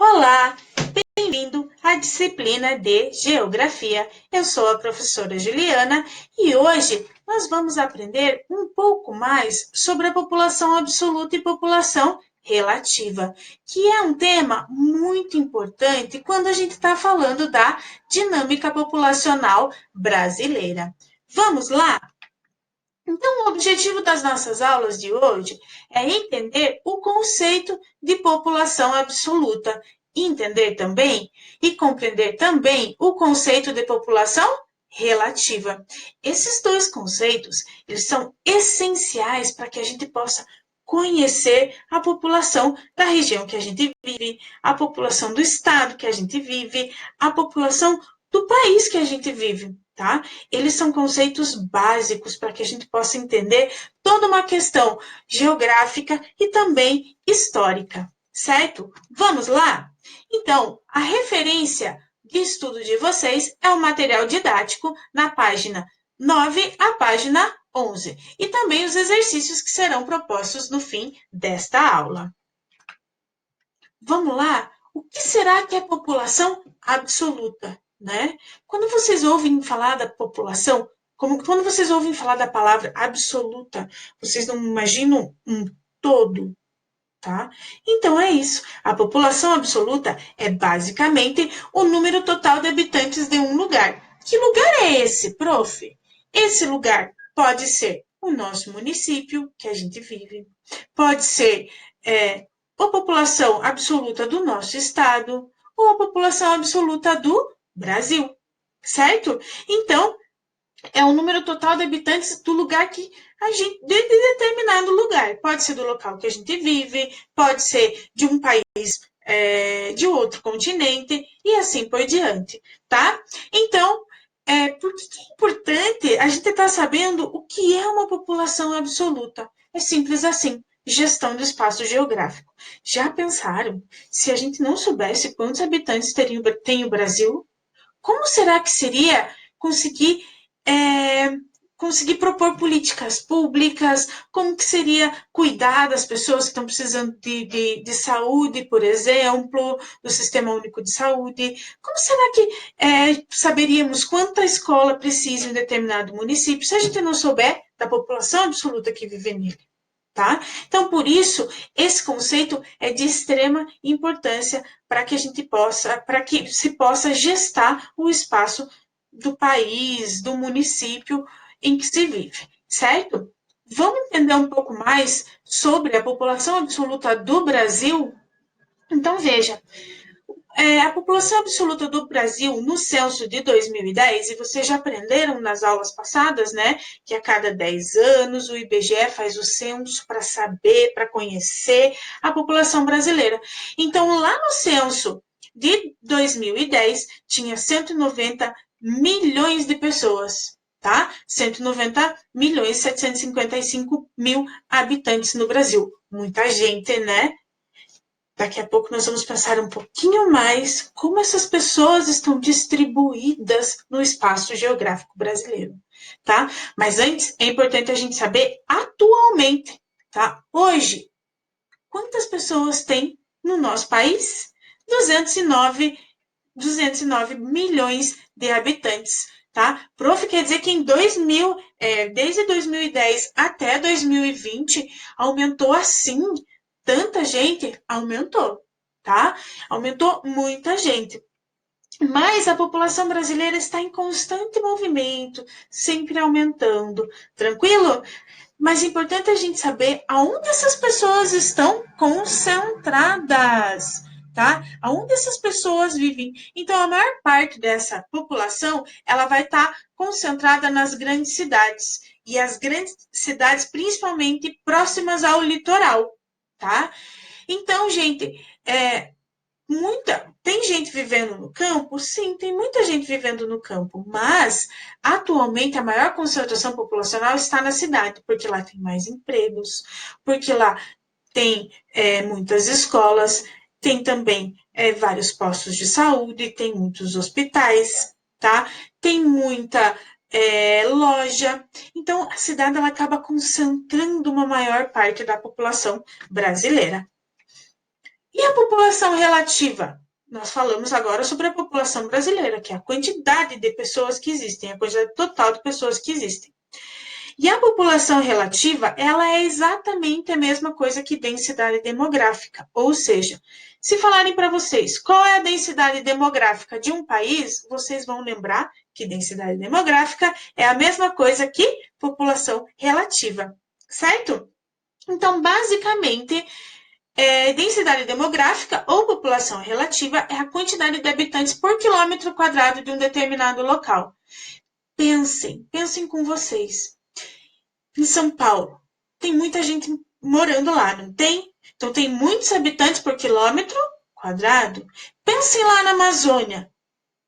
Olá, bem-vindo à disciplina de Geografia. Eu sou a professora Juliana e hoje nós vamos aprender um pouco mais sobre a população absoluta e população relativa, que é um tema muito importante quando a gente está falando da dinâmica populacional brasileira. Vamos lá? Então, o objetivo das nossas aulas de hoje é entender o conceito de população absoluta, entender também e compreender também o conceito de população relativa. Esses dois conceitos, eles são essenciais para que a gente possa conhecer a população da região que a gente vive, a população do estado que a gente vive, a população do país que a gente vive, tá? Eles são conceitos básicos para que a gente possa entender toda uma questão geográfica e também histórica, certo? Vamos lá? Então, a referência de estudo de vocês é o material didático na página 9 à página 11 e também os exercícios que serão propostos no fim desta aula. Vamos lá? O que será que é população absoluta? Né? Quando vocês ouvem falar da população, quando vocês ouvem falar da palavra absoluta, vocês não imaginam um todo, tá? Então é isso. A população absoluta é basicamente o número total de habitantes de um lugar. Que lugar é esse, prof? Esse lugar pode ser o nosso município, que a gente vive, pode ser a população absoluta do nosso estado, ou a população absoluta do Brasil, certo? Então, é o número total de habitantes do lugar que a gente, de determinado lugar. Pode ser do local que a gente vive, pode ser de um país, de outro continente, e assim por diante, tá? Então, por que é importante a gente estar sabendo o que é uma população absoluta? É simples assim. Gestão do espaço geográfico. Já pensaram se a gente não soubesse quantos habitantes tem o Brasil? Como será que seria conseguir conseguir propor políticas públicas? Como que seria cuidar das pessoas que estão precisando de saúde, por exemplo, do Sistema Único de Saúde? Como será que saberíamos quanta escola precisa em determinado município se a gente não souber da população absoluta que vive nele? Tá? Então, por isso, esse conceito é de extrema importância para que a gente possa, para que se possa gestar o espaço do país, do município em que se vive, certo? Vamos entender um pouco mais sobre a população absoluta do Brasil? Então, veja, a população absoluta do Brasil no censo de 2010, e vocês já aprenderam nas aulas passadas, né, que a cada 10 anos o IBGE faz o censo para saber, para conhecer a população brasileira. Então, lá no censo de 2010, tinha 190 milhões de pessoas, tá? 190 milhões 755 mil habitantes no Brasil. Muita gente, né? Daqui a pouco nós vamos pensar um pouquinho mais como essas pessoas estão distribuídas no espaço geográfico brasileiro, tá? Mas antes é importante a gente saber atualmente, tá? Hoje, quantas pessoas tem no nosso país? 209 milhões de habitantes, tá? Prof, quer dizer que em 2000, desde 2010 até 2020, aumentou assim tanta gente? Aumentou, tá? Aumentou muita gente. Mas a população brasileira está em constante movimento, sempre aumentando. Tranquilo? Mas é importante a gente saber aonde essas pessoas estão concentradas, tá? Aonde essas pessoas vivem. Então, a maior parte dessa população, ela vai estar concentrada nas grandes cidades. E as grandes cidades, principalmente próximas ao litoral, tá? Então, gente, tem gente vivendo no campo? Sim, tem muita gente vivendo no campo, mas atualmente a maior concentração populacional está na cidade, porque lá tem mais empregos, porque lá tem muitas escolas, tem também vários postos de saúde, tem muitos hospitais, tá? Tem muita loja. Então, a cidade ela acaba concentrando uma maior parte da população brasileira. E E a população relativa? Nós falamos agora sobre a população brasileira, que é a quantidade de pessoas que existem, a quantidade total de pessoas que existem. E a população relativa, ela é exatamente a mesma coisa que densidade demográfica, ou seja, se falarem para vocês qual é a densidade demográfica de um país, vocês vão lembrar que densidade demográfica é a mesma coisa que população relativa, certo? Então, basicamente, densidade demográfica ou população relativa é a quantidade de habitantes por quilômetro quadrado de um determinado local. Pensem com vocês. Em São Paulo, tem muita gente morando lá, não tem? Então, tem muitos habitantes por quilômetro quadrado. Pensem lá na Amazônia.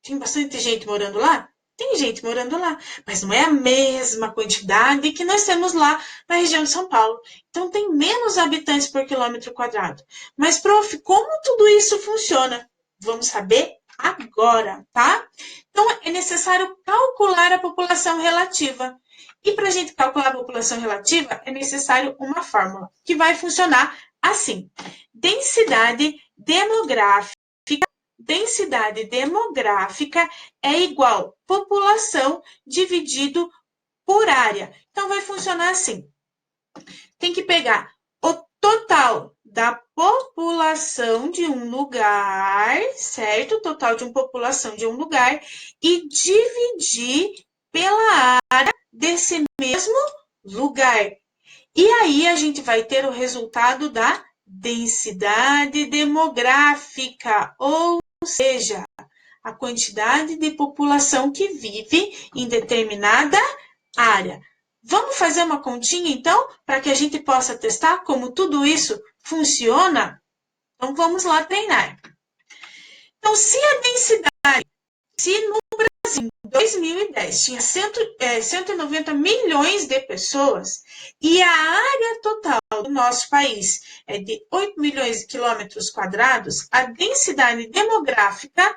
Tem bastante gente morando lá? Tem gente morando lá, mas não é a mesma quantidade que nós temos lá na região de São Paulo. Então, tem menos habitantes por quilômetro quadrado. Mas, prof, como tudo isso funciona? Vamos saber agora, tá? Então, é necessário calcular a população relativa. E para a gente calcular a população relativa, é necessário uma fórmula que vai funcionar assim. Densidade demográfica é igual população dividido por área. Então, vai funcionar assim. Tem que pegar o total da população de um lugar, certo? O total de uma população de um lugar e dividir pela área desse mesmo lugar. E aí a gente vai ter o resultado da densidade demográfica, ou seja, a quantidade de população que vive em determinada área. Vamos fazer uma continha, então, para que a gente possa testar como tudo isso funciona? Então, vamos lá treinar. Então, se no Brasil, em 2010, tinha 190 milhões de pessoas e a área total do nosso país é de 8 milhões de quilômetros quadrados, a densidade demográfica,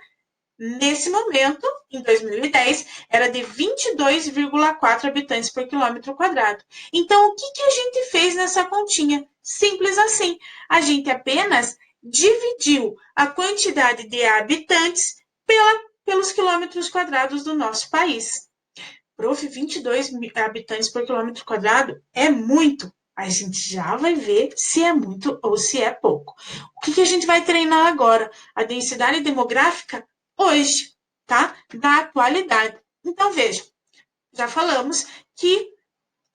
nesse momento, em 2010, era de 22,4 habitantes por quilômetro quadrado. Então, o que a gente fez nessa continha? Simples assim. A gente apenas dividiu a quantidade de habitantes pelos quilômetros quadrados do nosso país. Prof, 22 habitantes por quilômetro quadrado é muito. A gente já vai ver se é muito ou se é pouco. O que a gente vai treinar agora? A densidade demográfica hoje, tá? Da atualidade. Então, veja, já falamos que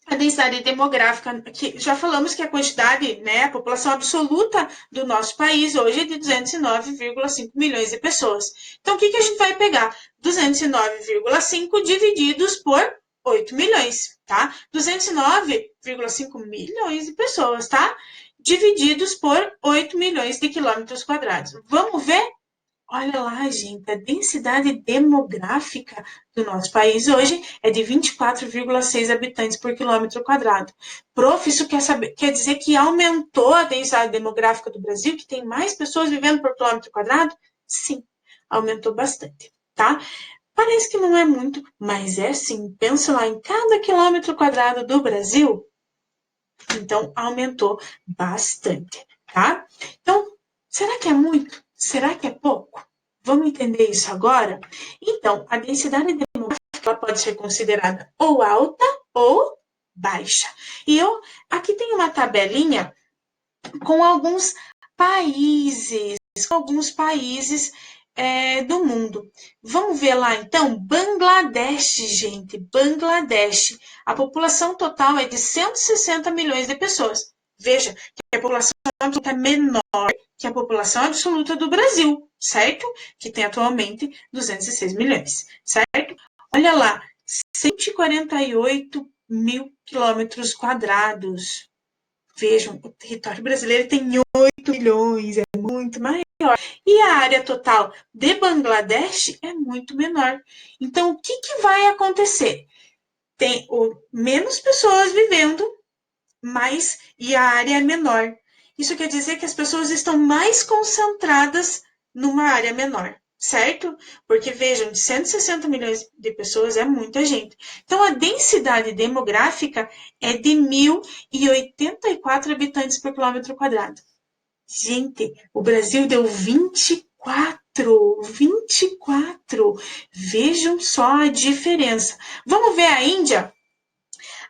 a densidade demográfica, já falamos que a quantidade, né, a população absoluta do nosso país hoje é de 209,5 milhões de pessoas. Então, o que a gente vai pegar? 209,5 divididos por 8 milhões, tá? 209,5 milhões de pessoas, tá? Divididos por 8 milhões de quilômetros quadrados. Vamos ver? Olha lá, gente, a densidade demográfica do nosso país hoje é de 24,6 habitantes por quilômetro quadrado. Prof, isso quer dizer que aumentou a densidade demográfica do Brasil, que tem mais pessoas vivendo por quilômetro quadrado? Sim, aumentou bastante, tá? Parece que não é muito, mas é sim. Pensa lá, em cada quilômetro quadrado do Brasil, então aumentou bastante, tá? Então, será que é muito? Será que é pouco? Vamos entender isso agora? Então, a densidade demográfica pode ser considerada ou alta ou baixa. E eu aqui tem uma tabelinha com alguns países, do mundo. Vamos ver lá, então, Bangladesh, gente, Bangladesh. A população total é de 160 milhões de pessoas. Veja que a população absoluta é menor que a população absoluta do Brasil, certo? Que tem atualmente 206 milhões, certo? Olha lá, 148 mil quilômetros quadrados. Vejam, o território brasileiro tem 8 milhões, é muito maior. E a área total de Bangladesh é muito menor. Então, o que vai acontecer? Tem menos pessoas vivendo, e a área é menor. Isso quer dizer que as pessoas estão mais concentradas numa área menor, certo? Porque, vejam, de 160 milhões de pessoas é muita gente. Então, a densidade demográfica é de 1.084 habitantes por quilômetro quadrado. Gente, o Brasil deu 24. 24. Vejam só a diferença. Vamos ver a Índia?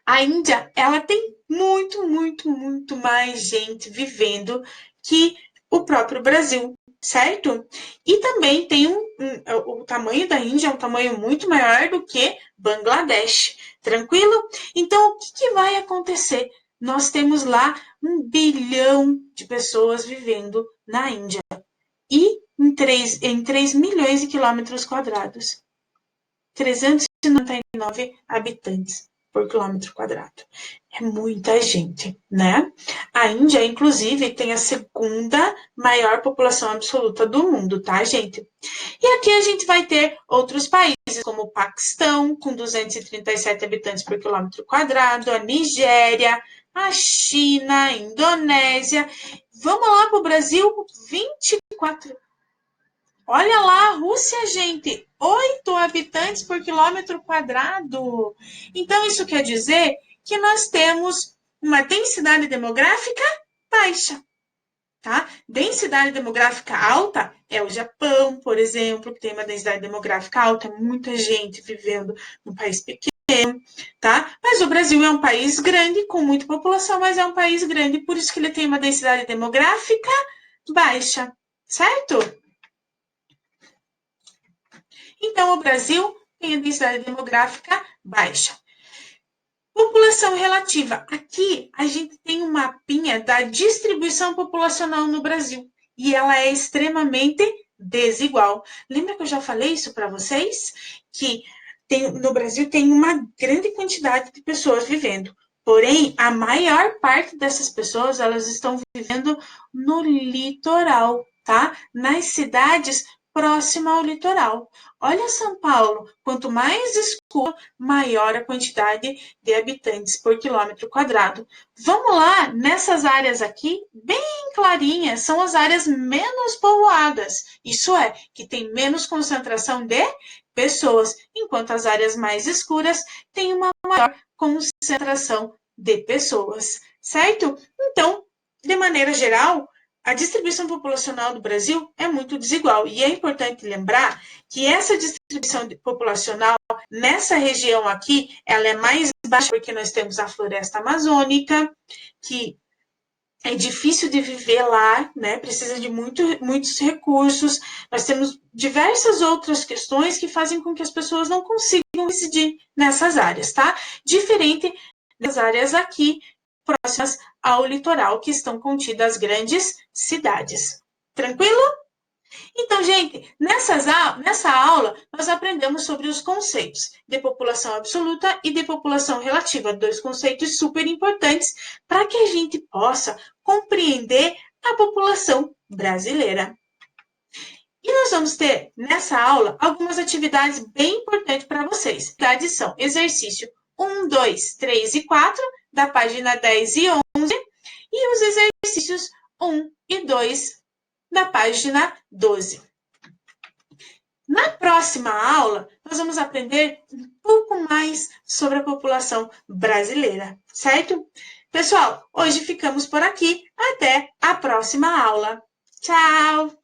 A Índia, ela tem muito mais gente vivendo que o próprio Brasil, certo? E também tem o tamanho da Índia é um tamanho muito maior do que Bangladesh, tranquilo? Então, o que vai acontecer? Nós temos lá 1 bilhão de pessoas vivendo na Índia e em 3 milhões de quilômetros quadrados. 399 habitantes por quilômetro quadrado. É muita gente, né? A Índia, inclusive, tem a segunda maior população absoluta do mundo, tá, gente? E aqui a gente vai ter outros países, como o Paquistão, com 237 habitantes por quilômetro quadrado, a Nigéria, a China, a Indonésia. Vamos lá para o Brasil, 24. Olha lá, a Rússia, gente, 8 habitantes por quilômetro quadrado. Então, isso quer dizer que nós temos uma densidade demográfica baixa, tá? Densidade demográfica alta é o Japão, por exemplo, que tem uma densidade demográfica alta, muita gente vivendo num país pequeno, tá? Mas o Brasil é um país grande, com muita população, mas é um país grande, por isso que ele tem uma densidade demográfica baixa, certo? Então, o Brasil tem a densidade demográfica baixa. População relativa. Aqui a gente tem um mapinha da distribuição populacional no Brasil e ela é extremamente desigual. Lembra que eu já falei isso para vocês? Que no Brasil tem uma grande quantidade de pessoas vivendo. Porém, a maior parte dessas pessoas, elas estão vivendo no litoral, tá? Nas cidades próximas ao litoral. Olha São Paulo, quanto mais escuro, maior a quantidade de habitantes por quilômetro quadrado. Vamos lá, nessas áreas aqui, bem clarinhas, são as áreas menos povoadas. Isso é, que tem menos concentração de pessoas, enquanto as áreas mais escuras têm uma maior concentração de pessoas, certo? Então, de maneira geral, a distribuição populacional do Brasil é muito desigual e é importante lembrar que essa distribuição populacional nessa região aqui, ela é mais baixa porque nós temos a floresta amazônica, que é difícil de viver lá, né? Precisa de muitos recursos. Nós temos diversas outras questões que fazem com que as pessoas não consigam residir nessas áreas, tá? Diferente das áreas aqui, próximas ao litoral, que estão contidas as grandes cidades. Tranquilo? Então, gente, nessa aula, nós aprendemos sobre os conceitos de população absoluta e de população relativa, dois conceitos super importantes para que a gente possa compreender a população brasileira. E nós vamos ter, nessa aula, algumas atividades bem importantes para vocês. Atividades são exercício 1, 2, 3 e 4, da página 10 e 11, e os exercícios 1 e 2, da página 12. Na próxima aula, nós vamos aprender um pouco mais sobre a população brasileira, certo? Pessoal, hoje ficamos por aqui. Até a próxima aula. Tchau!